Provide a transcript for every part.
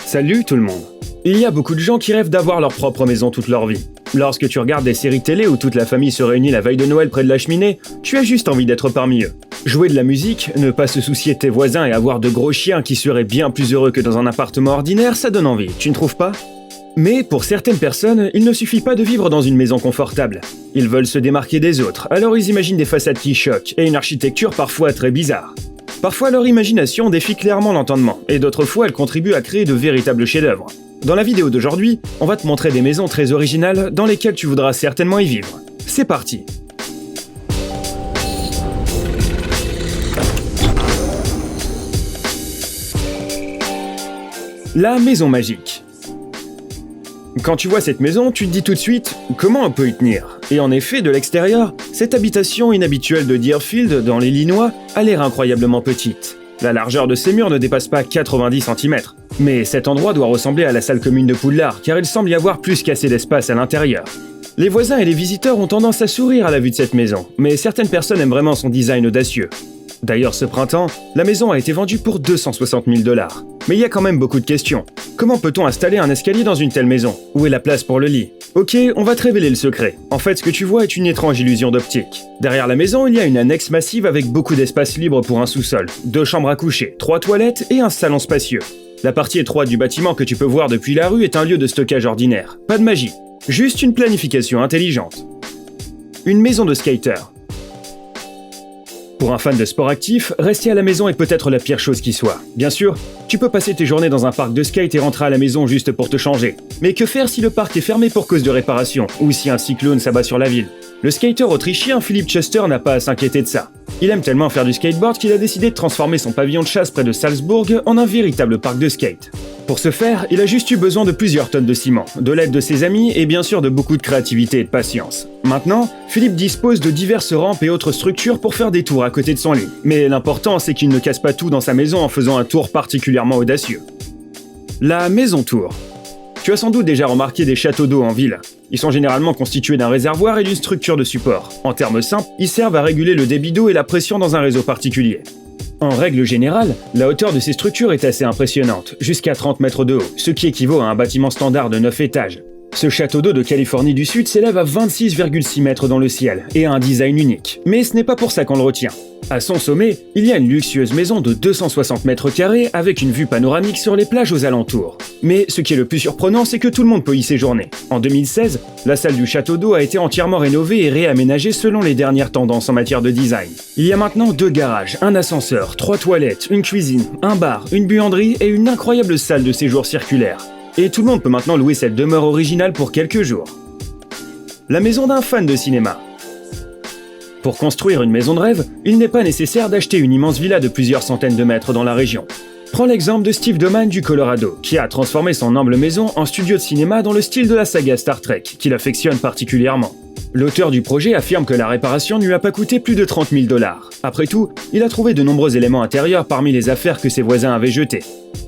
Salut tout le monde. Il y a beaucoup de gens qui rêvent d'avoir leur propre maison toute leur vie. Lorsque tu regardes des séries télé où toute la famille se réunit la veille de Noël près de la cheminée, tu as juste envie d'être parmi eux. Jouer de la musique, ne pas se soucier de tes voisins et avoir de gros chiens qui seraient bien plus heureux que dans un appartement ordinaire, ça donne envie, tu ne trouves pas ? Mais pour certaines personnes, il ne suffit pas de vivre dans une maison confortable. Ils veulent se démarquer des autres, alors ils imaginent des façades qui choquent et une architecture parfois très bizarre. Parfois leur imagination défie clairement l'entendement, et d'autres fois elle contribue à créer de véritables chefs-d'œuvre. Dans la vidéo d'aujourd'hui, on va te montrer des maisons très originales dans lesquelles tu voudras certainement y vivre. C'est parti! La maison magique. Quand tu vois cette maison, tu te dis tout de suite « Comment on peut y tenir ?» Et en effet, de l'extérieur, cette habitation inhabituelle de Deerfield, dans l'Illinois, a l'air incroyablement petite. La largeur de ses murs ne dépasse pas 90 cm. Mais cet endroit doit ressembler à la salle commune de Poudlard, car il semble y avoir plus qu'assez d'espace à l'intérieur. Les voisins et les visiteurs ont tendance à sourire à la vue de cette maison, mais certaines personnes aiment vraiment son design audacieux. D'ailleurs, ce printemps, la maison a été vendue pour 260 000 $. Mais il y a quand même beaucoup de questions. Comment peut-on installer un escalier dans une telle maison? Où est la place pour le lit? Ok, on va te révéler le secret. En fait, ce que tu vois est une étrange illusion d'optique. Derrière la maison, il y a une annexe massive avec beaucoup d'espace libre pour un sous-sol, 2 chambres à coucher, 3 toilettes et un salon spacieux. La partie étroite du bâtiment que tu peux voir depuis la rue est un lieu de stockage ordinaire. Pas de magie, juste une planification intelligente. Une maison de skater. Pour un fan de sport actif, rester à la maison est peut-être la pire chose qui soit. Bien sûr, tu peux passer tes journées dans un parc de skate et rentrer à la maison juste pour te changer. Mais que faire si le parc est fermé pour cause de réparation, ou si un cyclone s'abat sur la ville? Le skater autrichien Philipp Chester n'a pas à s'inquiéter de ça. Il aime tellement faire du skateboard qu'il a décidé de transformer son pavillon de chasse près de Salzbourg en un véritable parc de skate. Pour ce faire, il a juste eu besoin de plusieurs tonnes de ciment, de l'aide de ses amis et bien sûr de beaucoup de créativité et de patience. Maintenant, Philippe dispose de diverses rampes et autres structures pour faire des tours à côté de son lit. Mais l'important, c'est qu'il ne casse pas tout dans sa maison en faisant un tour particulièrement audacieux. La maison tour. Tu as sans doute déjà remarqué des châteaux d'eau en ville. Ils sont généralement constitués d'un réservoir et d'une structure de support. En termes simples, ils servent à réguler le débit d'eau et la pression dans un réseau particulier. En règle générale, la hauteur de ces structures est assez impressionnante, jusqu'à 30 mètres de haut, ce qui équivaut à un bâtiment standard de 9 étages. Ce château d'eau de Californie du Sud s'élève à 26,6 mètres dans le ciel et a un design unique. Mais ce n'est pas pour ça qu'on le retient. À son sommet, il y a une luxueuse maison de 260 mètres carrés avec une vue panoramique sur les plages aux alentours. Mais ce qui est le plus surprenant, c'est que tout le monde peut y séjourner. En 2016, la salle du château d'eau a été entièrement rénovée et réaménagée selon les dernières tendances en matière de design. Il y a maintenant 2 garages, un ascenseur, 3 toilettes, une cuisine, un bar, une buanderie et une incroyable salle de séjour circulaire. Et tout le monde peut maintenant louer cette demeure originale pour quelques jours. La maison d'un fan de cinéma. Pour construire une maison de rêve, il n'est pas nécessaire d'acheter une immense villa de plusieurs centaines de mètres dans la région. Prends l'exemple de Steve Doman du Colorado, qui a transformé son humble maison en studio de cinéma dans le style de la saga Star Trek, qu'il affectionne particulièrement. L'auteur du projet affirme que la réparation ne lui a pas coûté plus de 30 000 $. Après tout, il a trouvé de nombreux éléments intérieurs parmi les affaires que ses voisins avaient jetées.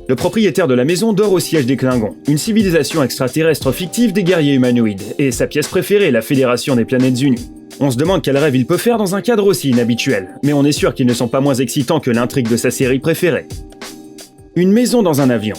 Le propriétaire de la maison dort au siège des Klingons, une civilisation extraterrestre fictive des guerriers humanoïdes, et sa pièce préférée, la Fédération des Planètes Unies. On se demande quel rêve il peut faire dans un cadre aussi inhabituel, mais on est sûr qu'ils ne sont pas moins excitants que l'intrigue de sa série préférée. Une maison dans un avion.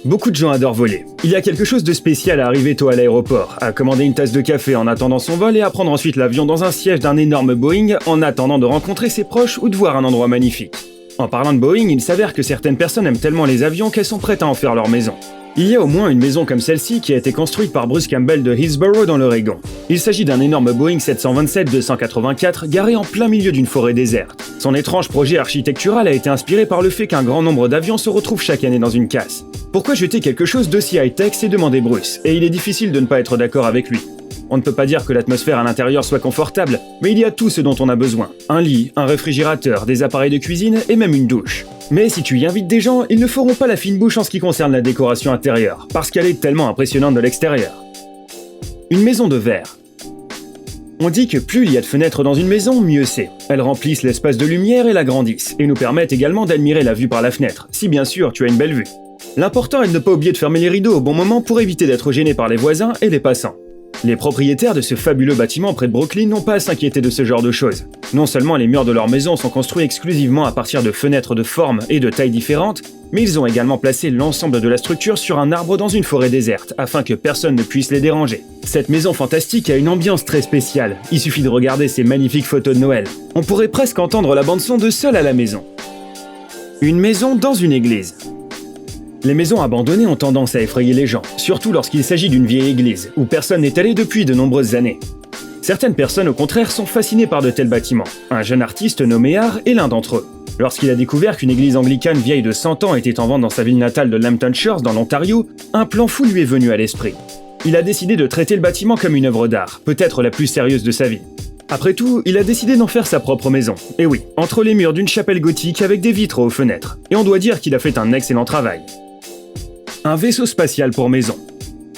Beaucoup de gens adorent voler. Il y a quelque chose de spécial à arriver tôt à l'aéroport, à commander une tasse de café en attendant son vol et à prendre ensuite l'avion dans un siège d'un énorme Boeing en attendant de rencontrer ses proches ou de voir un endroit magnifique. En parlant de Boeing, il s'avère que certaines personnes aiment tellement les avions qu'elles sont prêtes à en faire leur maison. Il y a au moins une maison comme celle-ci qui a été construite par Bruce Campbell de Hillsborough dans l'Oregon. Il s'agit d'un énorme Boeing 727-284 garé en plein milieu d'une forêt déserte. Son étrange projet architectural a été inspiré par le fait qu'un grand nombre d'avions se retrouvent chaque année dans une casse. Pourquoi jeter quelque chose d'aussi high-tech, s'est demandé Bruce, et il est difficile de ne pas être d'accord avec lui. On ne peut pas dire que l'atmosphère à l'intérieur soit confortable, mais il y a tout ce dont on a besoin. Un lit, un réfrigérateur, des appareils de cuisine et même une douche. Mais si tu y invites des gens, ils ne feront pas la fine bouche en ce qui concerne la décoration intérieure, parce qu'elle est tellement impressionnante de l'extérieur. Une maison de verre. On dit que plus il y a de fenêtres dans une maison, mieux c'est. Elles remplissent l'espace de lumière et l'agrandissent, et nous permettent également d'admirer la vue par la fenêtre, si bien sûr tu as une belle vue. L'important est de ne pas oublier de fermer les rideaux au bon moment pour éviter d'être gêné par les voisins et les passants. Les propriétaires de ce fabuleux bâtiment près de Brooklyn n'ont pas à s'inquiéter de ce genre de choses. Non seulement les murs de leur maison sont construits exclusivement à partir de fenêtres de formes et de tailles différentes, mais ils ont également placé l'ensemble de la structure sur un arbre dans une forêt déserte, afin que personne ne puisse les déranger. Cette maison fantastique a une ambiance très spéciale, il suffit de regarder ces magnifiques photos de Noël. On pourrait presque entendre la bande-son de Seul à la maison. Une maison dans une église. Les maisons abandonnées ont tendance à effrayer les gens, surtout lorsqu'il s'agit d'une vieille église, où personne n'est allé depuis de nombreuses années. Certaines personnes, au contraire, sont fascinées par de tels bâtiments. Un jeune artiste nommé Art est l'un d'entre eux. Lorsqu'il a découvert qu'une église anglicane vieille de 100 ans était en vente dans sa ville natale de Lambton Shores, dans l'Ontario, un plan fou lui est venu à l'esprit. Il a décidé de traiter le bâtiment comme une œuvre d'art, peut-être la plus sérieuse de sa vie. Après tout, il a décidé d'en faire sa propre maison. Et oui, entre les murs d'une chapelle gothique avec des vitres aux fenêtres. Et on doit dire qu'il a fait un excellent travail. Un vaisseau spatial pour maison.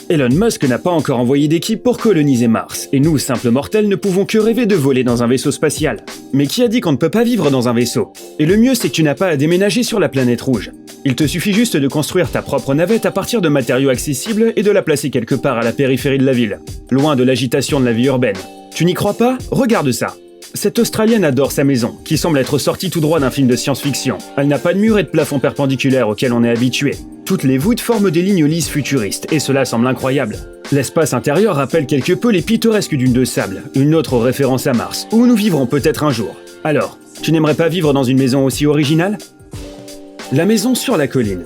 Elon Musk n'a pas encore envoyé d'équipe pour coloniser Mars, et nous, simples mortels, ne pouvons que rêver de voler dans un vaisseau spatial. Mais qui a dit qu'on ne peut pas vivre dans un vaisseau? Et le mieux, c'est que tu n'as pas à déménager sur la planète rouge. Il te suffit juste de construire ta propre navette à partir de matériaux accessibles et de la placer quelque part à la périphérie de la ville, loin de l'agitation de la vie urbaine. Tu n'y crois pas? Regarde ça. Cette Australienne adore sa maison, qui semble être sortie tout droit d'un film de science-fiction. Elle n'a pas de mur et de plafond perpendiculaire auquel on est habitué. Toutes les voûtes forment des lignes lisses futuristes, et cela semble incroyable. L'espace intérieur rappelle quelque peu les pittoresques dunes de sable, une autre référence à Mars, où nous vivrons peut-être un jour. Alors, tu n'aimerais pas vivre dans une maison aussi originale? La maison sur la colline.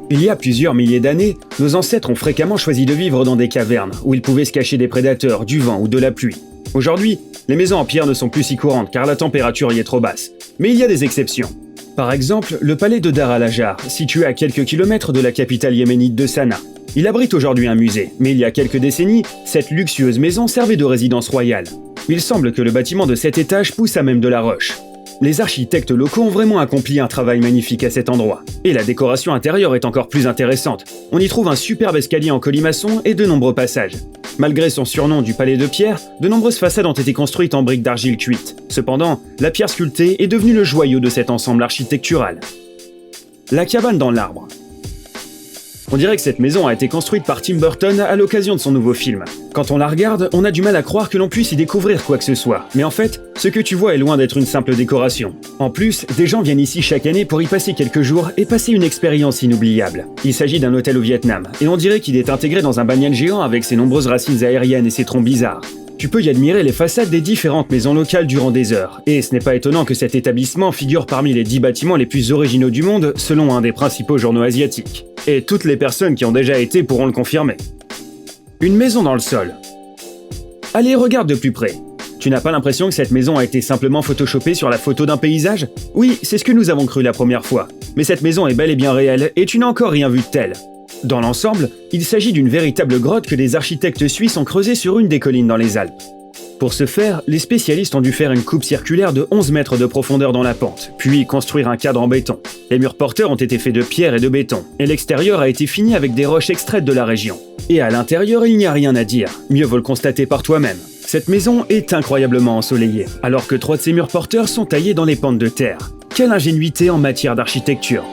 Il y a plusieurs milliers d'années, nos ancêtres ont fréquemment choisi de vivre dans des cavernes, où ils pouvaient se cacher des prédateurs, du vent ou de la pluie. Aujourd'hui, les maisons en pierre ne sont plus si courantes car la température y est trop basse. Mais il y a des exceptions. Par exemple, le palais de Dar al-Hajjar, situé à quelques kilomètres de la capitale yéménite de Sanaa. Il abrite aujourd'hui un musée, mais il y a quelques décennies, cette luxueuse maison servait de résidence royale. Il semble que le bâtiment de 7 étages pousse à même de la roche. Les architectes locaux ont vraiment accompli un travail magnifique à cet endroit. Et la décoration intérieure est encore plus intéressante. On y trouve un superbe escalier en colimaçon et de nombreux passages. Malgré son surnom du palais de pierre, de nombreuses façades ont été construites en briques d'argile cuite. Cependant, la pierre sculptée est devenue le joyau de cet ensemble architectural. La cabane dans l'arbre. On dirait que cette maison a été construite par Tim Burton à l'occasion de son nouveau film. Quand on la regarde, on a du mal à croire que l'on puisse y découvrir quoi que ce soit. Mais en fait, ce que tu vois est loin d'être une simple décoration. En plus, des gens viennent ici chaque année pour y passer quelques jours et passer une expérience inoubliable. Il s'agit d'un hôtel au Vietnam, et on dirait qu'il est intégré dans un banyan géant avec ses nombreuses racines aériennes et ses troncs bizarres. Tu peux y admirer les façades des différentes maisons locales durant des heures. Et ce n'est pas étonnant que cet établissement figure parmi les 10 bâtiments les plus originaux du monde, selon un des principaux journaux asiatiques. Et toutes les personnes qui ont déjà été pourront le confirmer. Une maison dans le sol. Allez, regarde de plus près. Tu n'as pas l'impression que cette maison a été simplement photoshopée sur la photo d'un paysage? Oui, c'est ce que nous avons cru la première fois. Mais cette maison est bel et bien réelle, et tu n'as encore rien vu de tel. Dans l'ensemble, il s'agit d'une véritable grotte que des architectes suisses ont creusée sur une des collines dans les Alpes. Pour ce faire, les spécialistes ont dû faire une coupe circulaire de 11 mètres de profondeur dans la pente, puis construire un cadre en béton. Les murs porteurs ont été faits de pierre et de béton, et l'extérieur a été fini avec des roches extraites de la région. Et à l'intérieur, il n'y a rien à dire, mieux vaut le constater par toi-même. Cette maison est incroyablement ensoleillée, alors que 3 de ses murs porteurs sont taillés dans les pentes de terre. Quelle ingénuité en matière d'architecture!